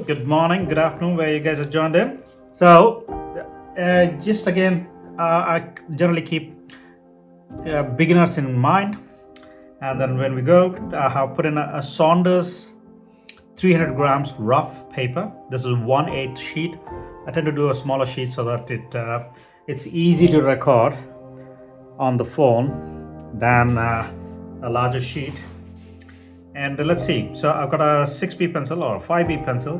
good morning, good afternoon, where you guys are joined in. So, just again, I generally keep beginners in mind, and then when we go, I have put in a Saunders 300 grams rough paper. This is 1/8 sheet. I tend to do a smaller sheet so that it's easy to record on the phone than a larger sheet. And let's see, so I've got a 6B pencil or a 5B pencil.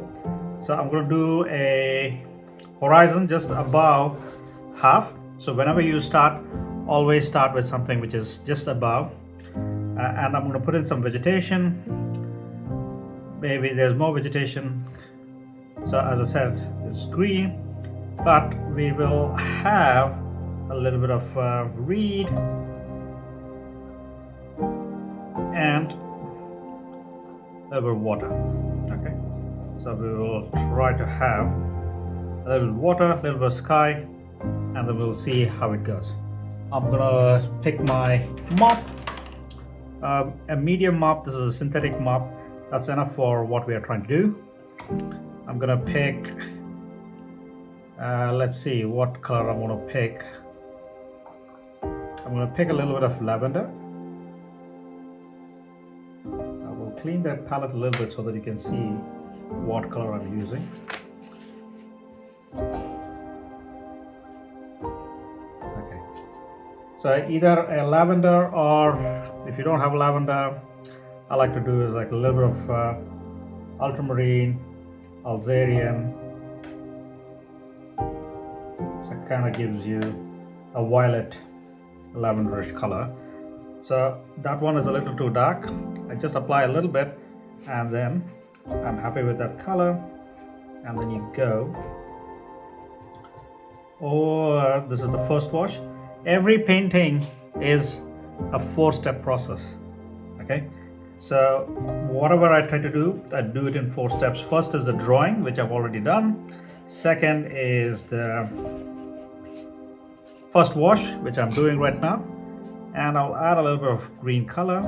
So I'm going to do a horizon just above half. So whenever you start, always start with something which is just above. And I'm going to put in some vegetation. Maybe there's more vegetation. So as I said, it's green, but we will have a little bit of reed and a little bit of water. Okay, so we will try to have a little bit of water, a little bit of sky, and then we'll see how it goes. I'm gonna pick my mop, a medium mop. This is a synthetic mop. That's enough for what we are trying to do. I'm gonna pick, let's see what color I'm gonna pick. I'm gonna pick a little bit of lavender. I will clean that palette a little bit so that you can see what color I'm using. Okay, so either a lavender, or if you don't have lavender, I like to do is like a little bit of ultramarine, Alzarian. So it kind of gives you a violet lavenderish color. So that one is a little too dark. I just apply a little bit and then I'm happy with that color, and then you go. Or this is the first wash. Every painting is a 4-step process. Okay, so whatever I try to do, I do it in 4 steps. First is the drawing, which I've already done. Second is the first wash, which I'm doing right now, and I'll add a little bit of green color.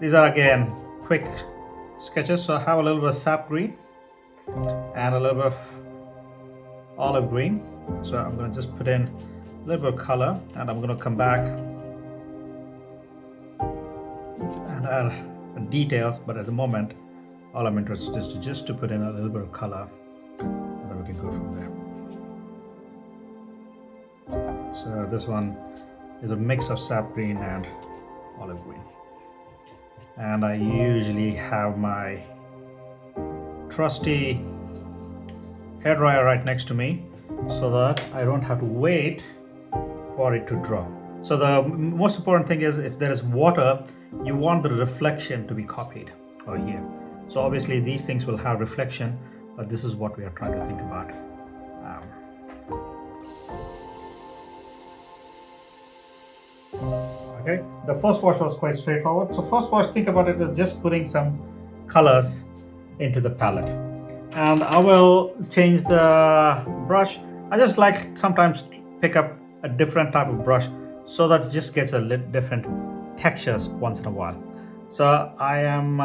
These are again quick sketches, so I have a little bit of sap green and a little bit of olive green. So I'm going to just put in a little bit of color, and I'm going to come back and add details, but at the moment all I'm interested is just to put in a little bit of color, and then we can go from there. So this one is a mix of sap green and olive green, and I usually have my trusty hairdryer right next to me so that I don't have to wait for it to dry. So the most important thing is, if there is water, you want the reflection to be copied over here. So obviously these things will have reflection, but this is what we are trying to think about. Okay, the first wash was quite straightforward. So first wash, think about it as just putting some colors into the palette. And I will change the brush. I just like sometimes pick up a different type of brush so that it just gets a little different textures once in a while. So I am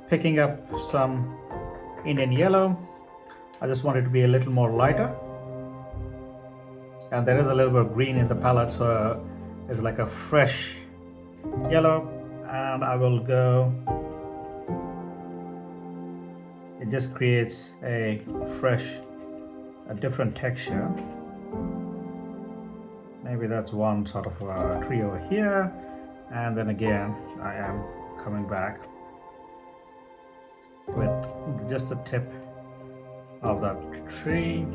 picking up some Indian yellow. I just want it to be a little more lighter. And there is a little bit of green in the palette, so it's like a fresh yellow. And I will go, it just creates a fresh, a different texture. Maybe that's one sort of a tree over here, and then again I am coming back with just the tip of that tree.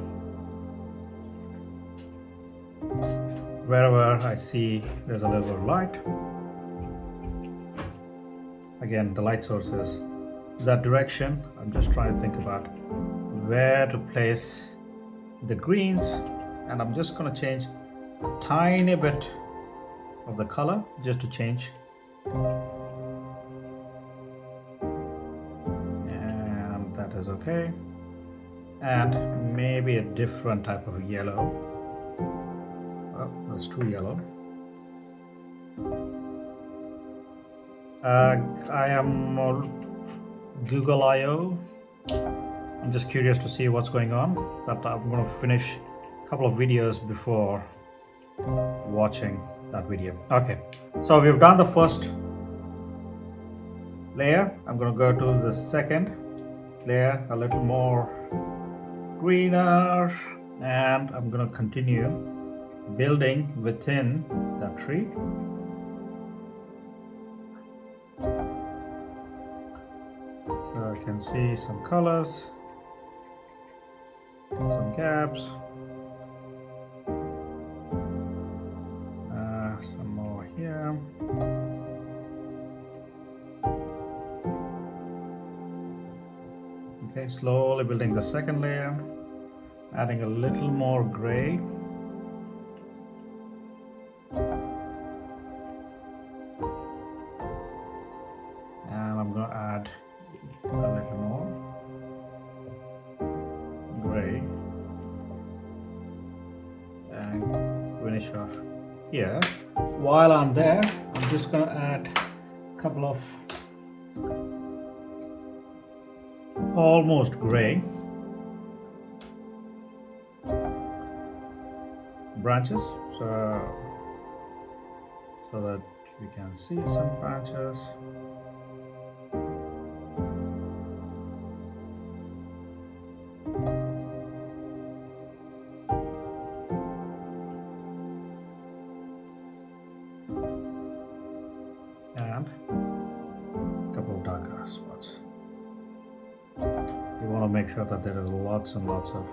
Wherever I see there's a little bit of light, again the light source is that direction. I'm just trying to think about where to place the greens, and I'm just going to change a tiny bit of the color just to change, and that is okay. And maybe a different type of yellow. Oh, that's too yellow. I am Google I/O. I'm just curious to see what's going on, but I'm going to finish a couple of videos before watching that video. Okay, so we've done the first layer. I'm going to go to the second layer, a little more greener, and I'm going to continue building within the tree. So I can see some colors, some gaps, some more here. Okay, slowly building the second layer, adding a little more gray. And I'm going to add a little more gray and finish off here. While I'm there, I'm just going to add a couple of almost gray branches, so that we can see some branches. And a couple of darker spots. You want to make sure that there is lots and lots of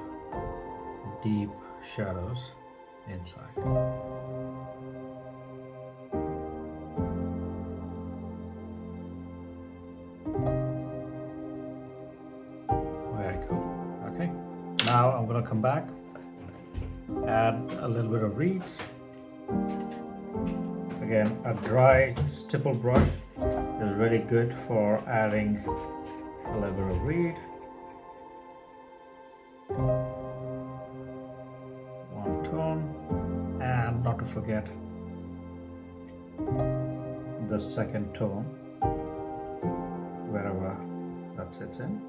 deep shadows inside. Very cool. Okay, now I'm going to come back, add a little bit of reeds. Again, a dry stipple brush is really good for adding a little bit of reed. One tone, and not to forget the second tone, wherever that sits in.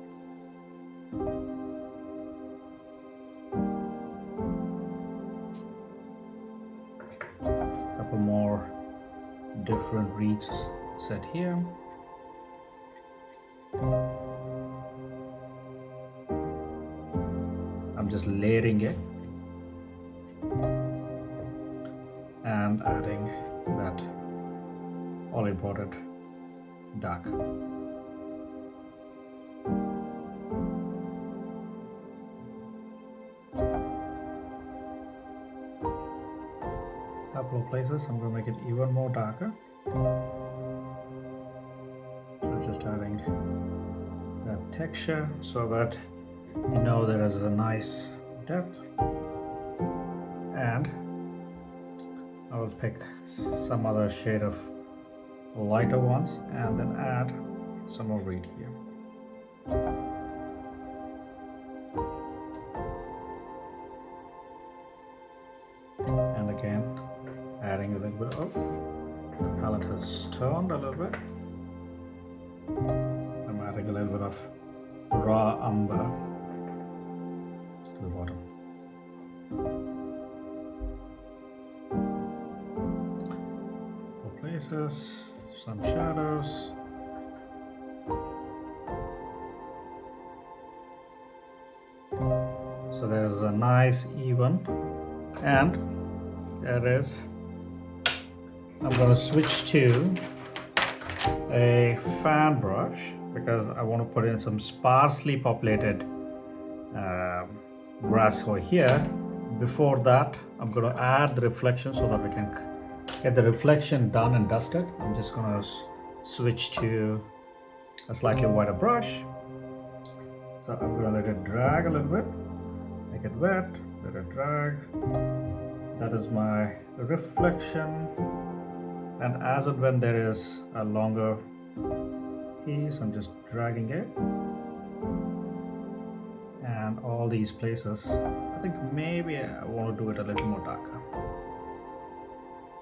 A couple more different reeds set here. I'm just layering it and adding that all important dark. Couple of places I'm going to make it even more darker. So just adding that texture so that you know there is a nice depth. And I will pick some other shade of lighter ones and then add some more reed here. And again, adding a little bit of, the palette has turned a little bit. I'm adding a little bit of raw umber to the bottom. Places, some shadows. So there's a nice even, and there is, I'm going to switch to a fan brush because I want to put in some sparsely populated grass over here. Before that, I'm going to add the reflection so that we can get the reflection done and dusted. I'm just going to switch to a slightly wider brush. So I'm going to let it drag a little bit, make it wet, let it drag. That is my reflection. And as and when there is a longer piece, I'm just dragging it. And all these places, I think maybe I want to do it a little more darker.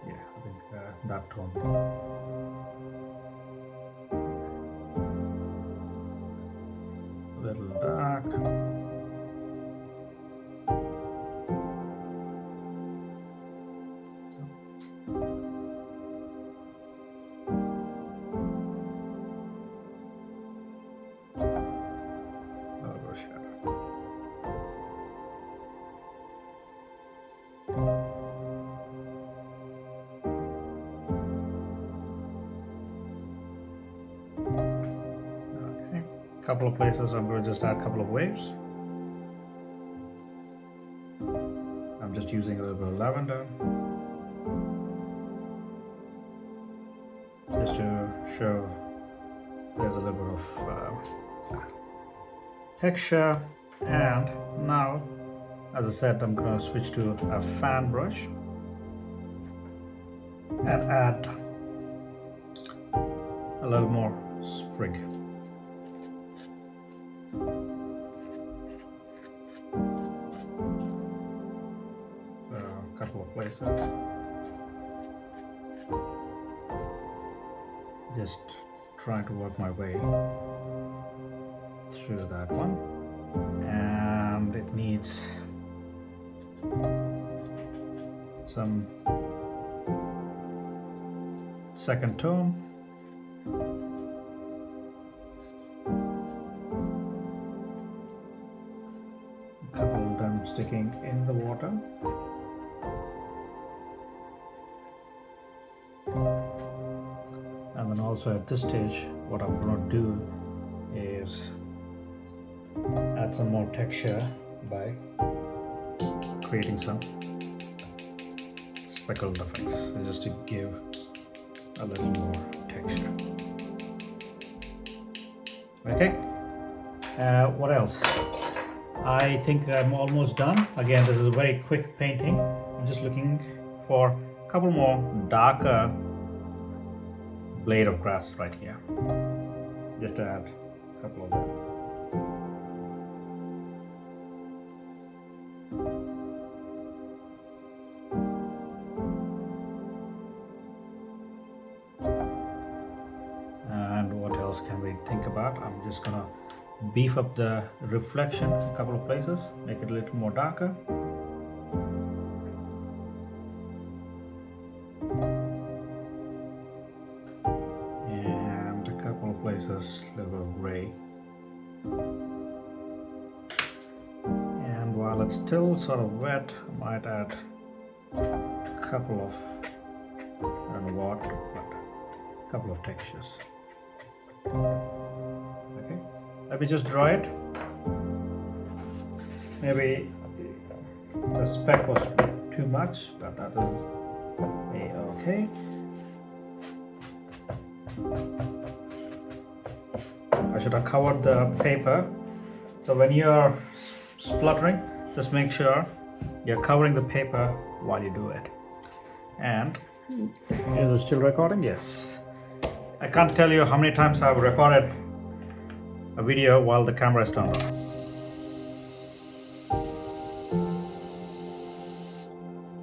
Yeah, I think that tone. couple of places I'm going to just add a couple of waves. I'm just using a little bit of lavender just to show there's a little bit of texture. And now, as I said, I'm going to switch to a fan brush and add a little more sprig. So a couple of places. Just trying to work my way through that one, and it needs some second tone. A couple of them sticking in the water. And then also at this stage, what I'm going to do is add some more texture by creating some speckled effects, just to give a little more texture. Okay, what else? I think I'm almost done. Again, this is a very quick painting. I'm just looking for a couple more darker blade of grass right here. Just to add a couple of them. And what else can we think about? I'm just gonna beef up the reflection a couple of places, make it a little more darker. And a couple of places, a little bit of gray. And while it's still sort of wet, I might add a couple of, I don't know what, but a couple of textures. Okay, let me just draw it. Maybe the speck was too much, but that is okay. I should have covered the paper. So when you're spluttering, just make sure you're covering the paper while you do it. And is it still recording? Yes. I can't tell you how many times I've recorded a video while the camera is turned on.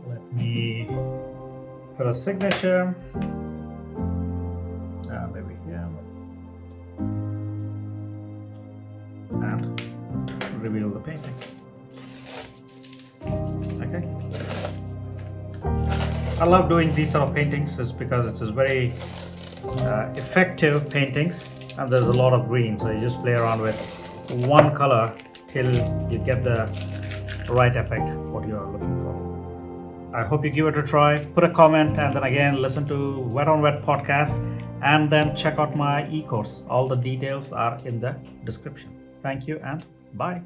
Let me put a signature. Maybe here. And reveal the painting. Okay. I love doing these sort of paintings is because it's just very effective paintings, and there's a lot of green, so you just play around with one color till you get the right effect what you're looking for. I hope you give it a try, put a comment, and then again listen to Wet on Wet podcast, and then check out my e-course. All the details are in the description. Thank you and bye.